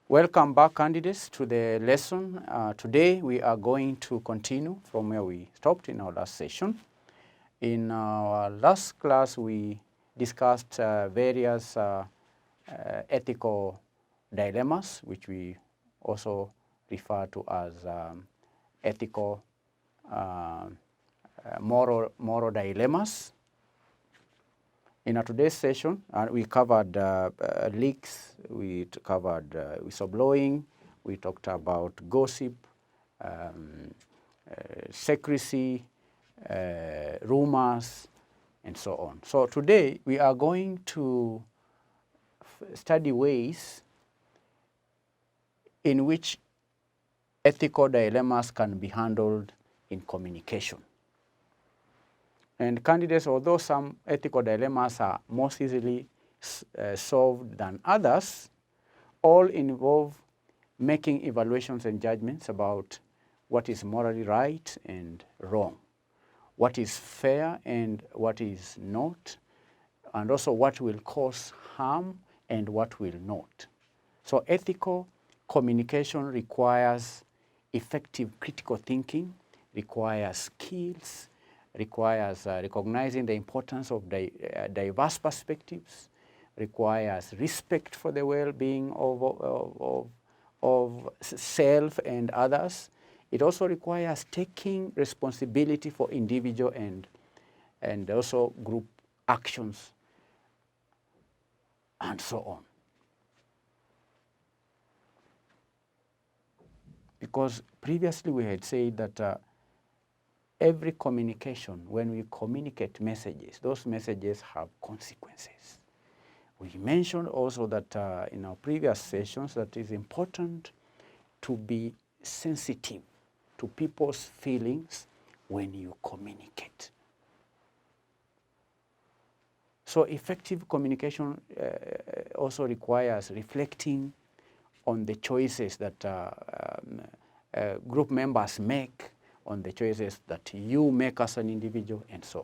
Welcome back, candidates, to the lesson. Today we are going to continue from where we stopped in our last session. In our last class, we discussed various ethical dilemmas, which we also refer to as ethical moral dilemmas. In our today's session, we covered leaks, we covered whistleblowing, we talked about gossip, secrecy, rumors, and so on. So today we are going to study ways in which ethical dilemmas can be handled in communication. And candidates, although some ethical dilemmas are most easily solved than others, all involve making evaluations and judgments about what is morally right and wrong, what is fair and what is not, and also what will cause harm and what will not. So ethical communication requires effective critical thinking, requires skills, requires recognizing the importance of diverse perspectives, requires respect for the well-being of self and others. It also requires taking responsibility for individual and also group actions, and so on. Because previously we had said that every communication, when we communicate messages, those messages have consequences. We mentioned also that in our previous sessions that it is important to be sensitive to people's feelings when you communicate. So effective communication also requires reflecting on the choices that group members make, on the choices that you make as an individual, and so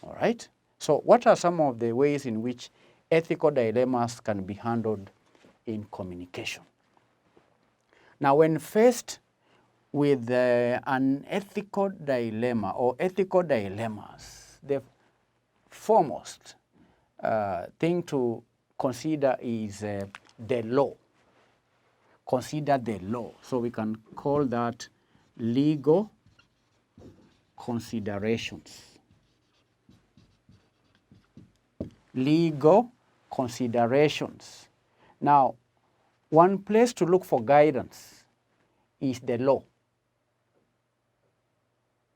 on. All right? So what are some of the ways in which ethical dilemmas can be handled in communication? Now, when faced with an ethical dilemma or ethical dilemmas, the foremost thing to consider is the law. Consider the law. So we can call that legal considerations. Legal considerations. Now, one place to look for guidance is the law.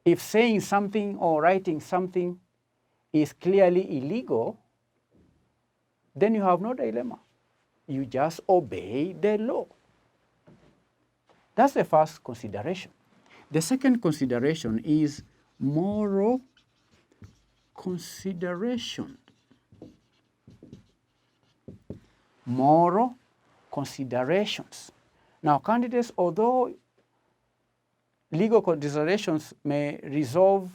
If saying something or writing something is clearly illegal, then you have no dilemma. You just obey the law. That's the first consideration. The second consideration is moral consideration. Moral considerations. Now, candidates, although legal considerations may resolve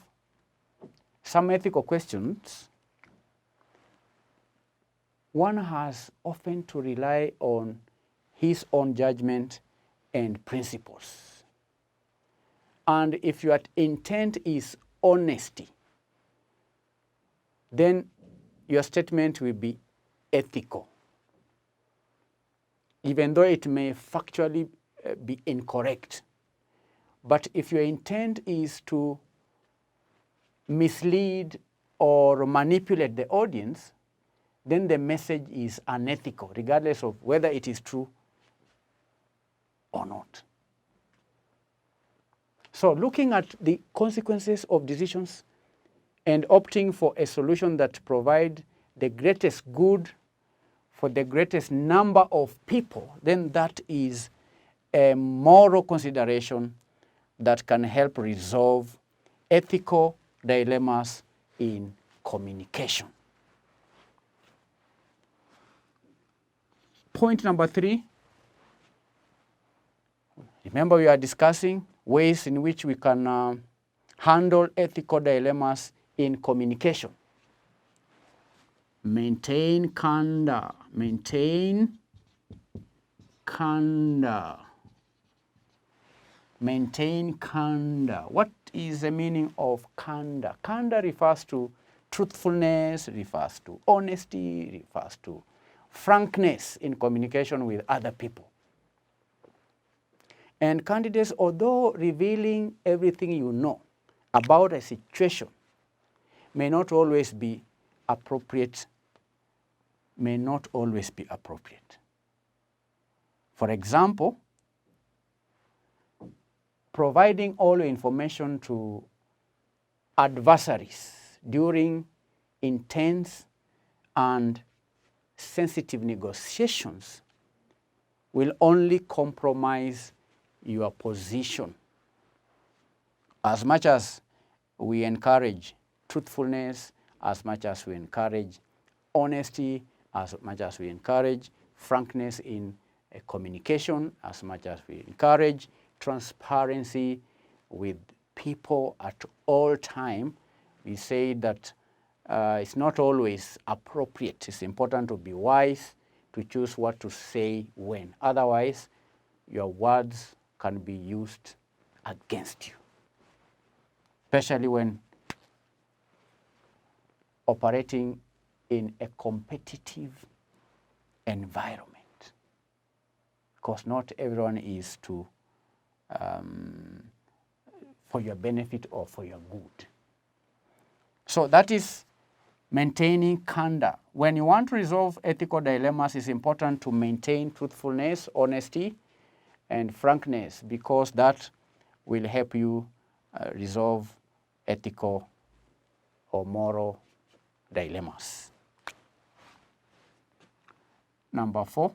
some ethical questions, one has often to rely on his own judgment and principles. And if your intent is honesty, then your statement will be ethical, even though it may factually be incorrect. But if your intent is to mislead or manipulate the audience, then the message is unethical, regardless of whether it is true or not. So looking at the consequences of decisions and opting for a solution that provides the greatest good for the greatest number of people, then that is a moral consideration that can help resolve ethical dilemmas in communication. Point number 3. Remember, we are discussing ways in which we can handle ethical dilemmas in communication. Maintain candor. Maintain candor. Maintain candor. What is the meaning of candor? Candor refers to truthfulness, refers to honesty, refers to frankness in communication with other people. And candidates, although revealing everything you know about a situation may not always be appropriate, For example, providing all your information to adversaries during intense and sensitive negotiations will only compromise your position. As much as we encourage truthfulness, as much as we encourage honesty, as much as we encourage frankness in communication, as much as we encourage transparency with people at all time, we say that it's not always appropriate. It's important to be wise, to choose what to say when. Otherwise, your words can be used against you, especially when operating in a competitive environment, because not everyone is for your benefit or for your good. So that is maintaining candor. When you want to resolve ethical dilemmas, it's important to maintain truthfulness, honesty, and frankness, because that will help you resolve ethical or moral dilemmas. Number 4,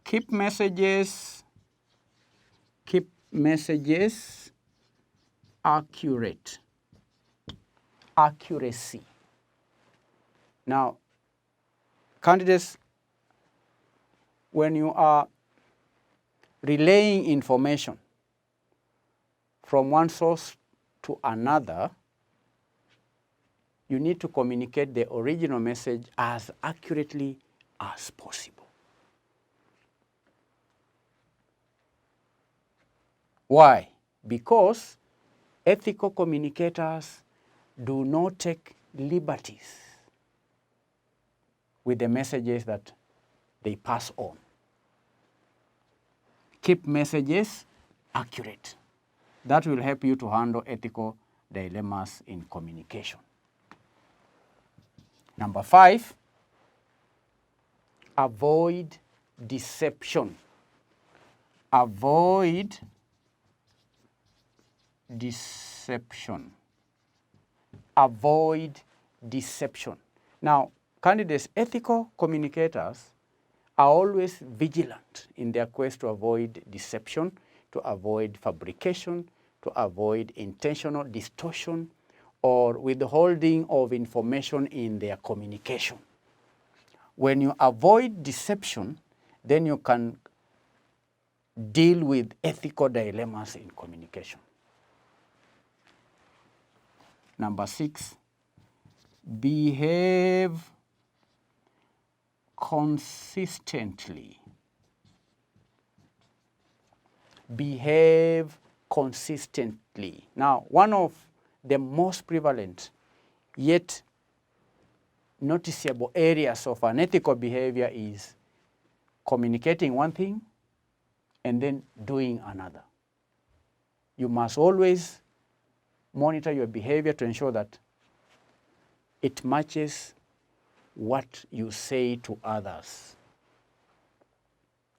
keep messages accurate. Accuracy. Now, candidates, when you are relaying information from one source to another, you need to communicate the original message as accurately as possible. Why? Because ethical communicators do not take liberties with the messages that they pass on. Keep messages accurate. That will help you to handle ethical dilemmas in communication. Number 5, avoid deception. Avoid deception. Avoid deception. Now, candidates, ethical communicators are always vigilant in their quest to avoid deception, to avoid fabrication, to avoid intentional distortion or withholding of information in their communication. When you avoid deception, then you can deal with ethical dilemmas in communication. Number 6, behave consistently. Behave consistently. Now, one of the most prevalent yet noticeable areas of unethical behavior is communicating one thing and then doing another. You must always monitor your behavior to ensure that it matches what you say to others.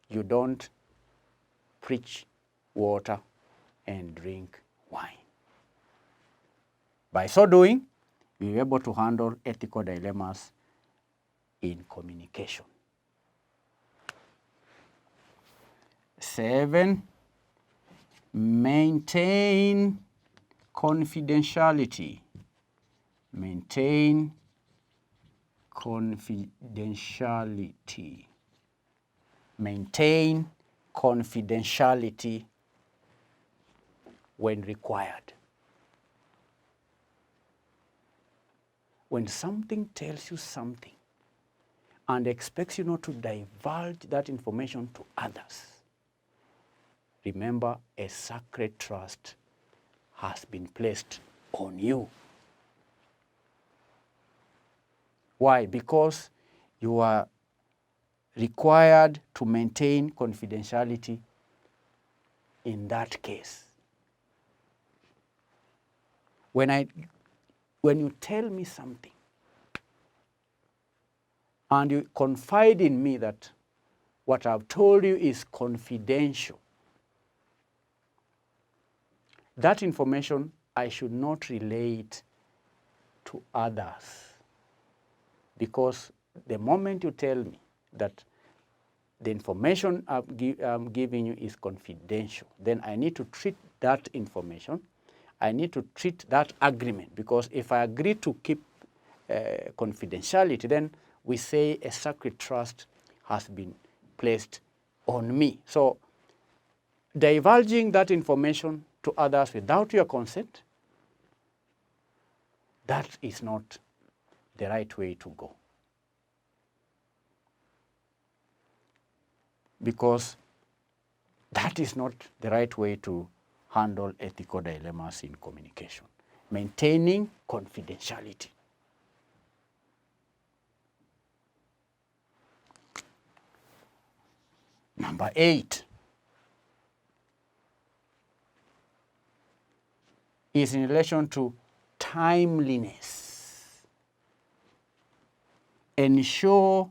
You don't preach water and drink wine. By so doing, you'll be able to handle ethical dilemmas in communication. 7, maintain confidentiality. Maintain confidentiality. Maintain confidentiality when required. When something tells you something and expects you not to divulge that information to others, remember, a sacred trust has been placed on you. Why? Because you are required to maintain confidentiality in that case. When you tell me something and you confide in me that what I've told you is confidential, that information, I should not relay it to others. Because the moment you tell me that the information I'm giving you is confidential, then I need to treat that information, I need to treat that agreement, because if I agree to keep confidentiality, then we say a sacred trust has been placed on me. So divulging that information to others without your consent, that is not the right way to go. Because that is not the right way to handle ethical dilemmas in communication. Maintaining confidentiality. Number 8 is in relation to timeliness. Ensure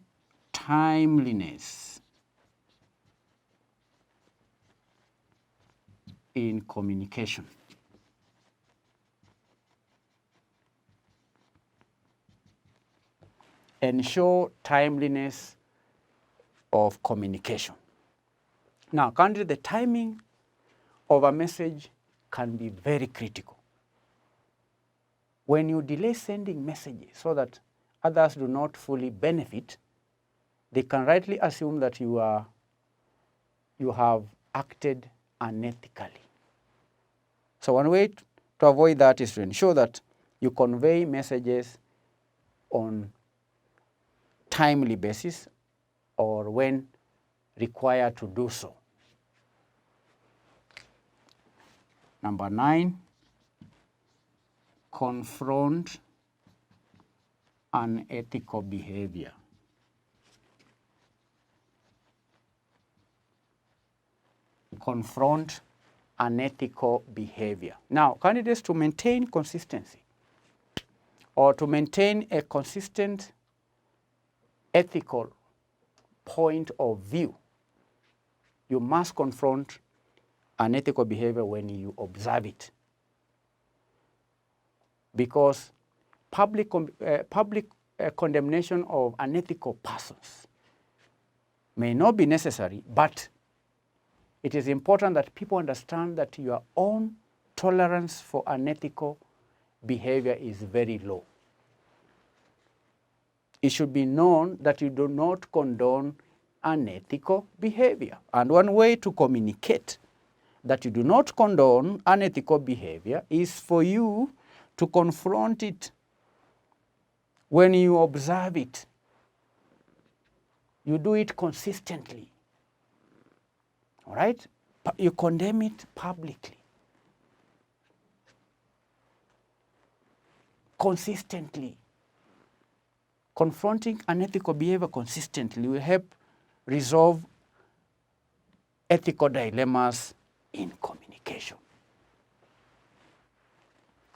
timeliness in communication. Ensure timeliness of communication. Now, currently the timing of a message can be very critical. When you delay sending messages so that others do not fully benefit, they can rightly assume that you have acted unethically. So one way to avoid that is to ensure that you convey messages on timely basis or when required to do so. Number 9, confront unethical behavior. Confront unethical behavior. Now, candidates, to maintain consistency or to maintain a consistent ethical point of view, you must confront unethical behavior when you observe it. Because public condemnation of unethical persons may not be necessary, but it is important that people understand that your own tolerance for unethical behavior is very low. It should be known that you do not condone unethical behavior. And one way to communicate that you do not condone unethical behavior is for you to confront it when you observe it. You do it consistently. All right? You condemn it publicly. Consistently. Confronting unethical behavior consistently will help resolve ethical dilemmas in communication.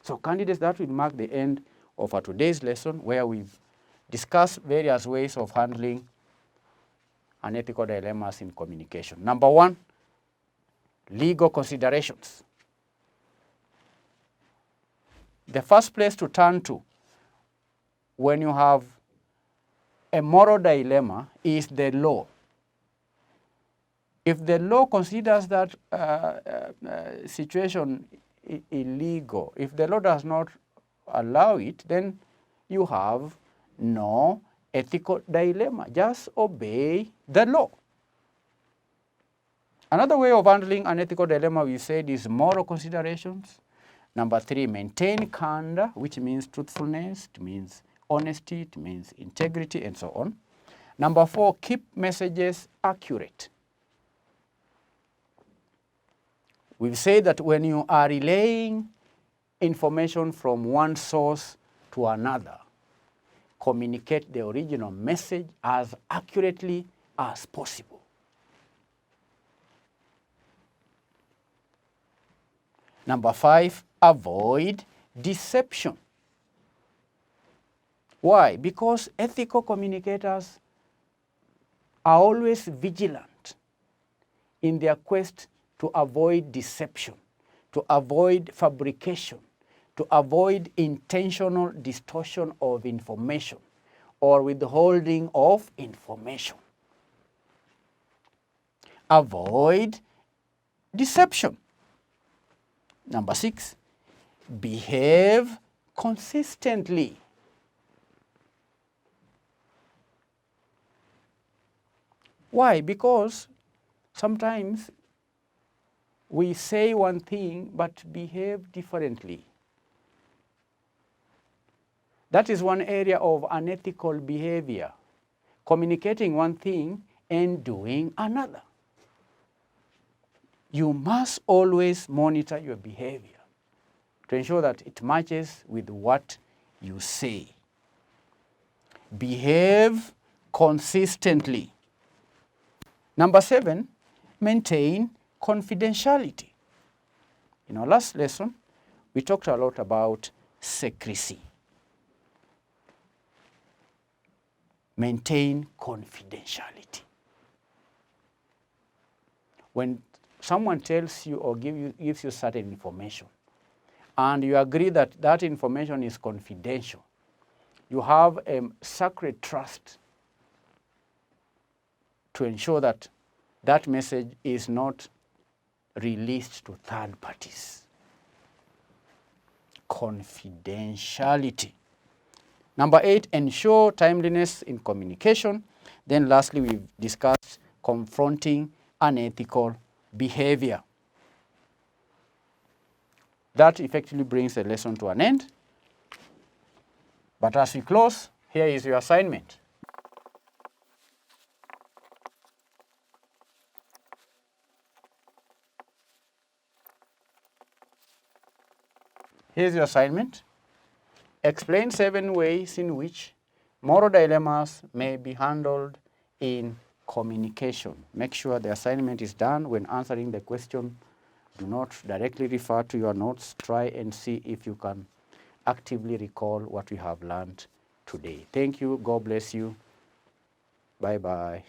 So candidates, that will mark the end of our today's lesson, where we've discussed various ways of handling unethical dilemmas in communication. Number 1, legal considerations. The first place to turn to when you have a moral dilemma is the law. If the law considers that situation illegal, if the law does not allow it, then you have no ethical dilemma. Just obey the law. Another way of handling an ethical dilemma, we said, is moral considerations. Number 3, maintain candor, which means truthfulness, it means honesty, it means integrity, and so on. Number 4, keep messages accurate. We've said that when you are relaying information from one source to another, communicate the original message as accurately as possible. Number 5, avoid deception. Why? Because ethical communicators are always vigilant in their quest to avoid deception, to avoid fabrication, to avoid intentional distortion of information or withholding of information. Avoid deception. Number 6, behave consistently. Why? Because sometimes we say one thing but behave differently. That is one area of unethical behavior, communicating one thing and doing another. You must always monitor your behavior to ensure that it matches with what you say. Behave consistently. Number 7, maintain confidentiality. In our last lesson, we talked a lot about secrecy. Maintain confidentiality. When someone tells you or gives you certain information, and you agree that that information is confidential, you have a sacred trust to ensure that that message is not released to third parties. Confidentiality. Number 8, ensure timeliness in communication. Then lastly, we've discussed confronting unethical behavior. That effectively brings the lesson to an end. But as we close, here is your assignment. Here's your assignment. Explain 7 ways in which moral dilemmas may be handled in communication. Make sure the assignment is done. When answering the question, do not directly refer to your notes. Try and see if you can actively recall what we have learned today. Thank you. God bless you. Bye-bye.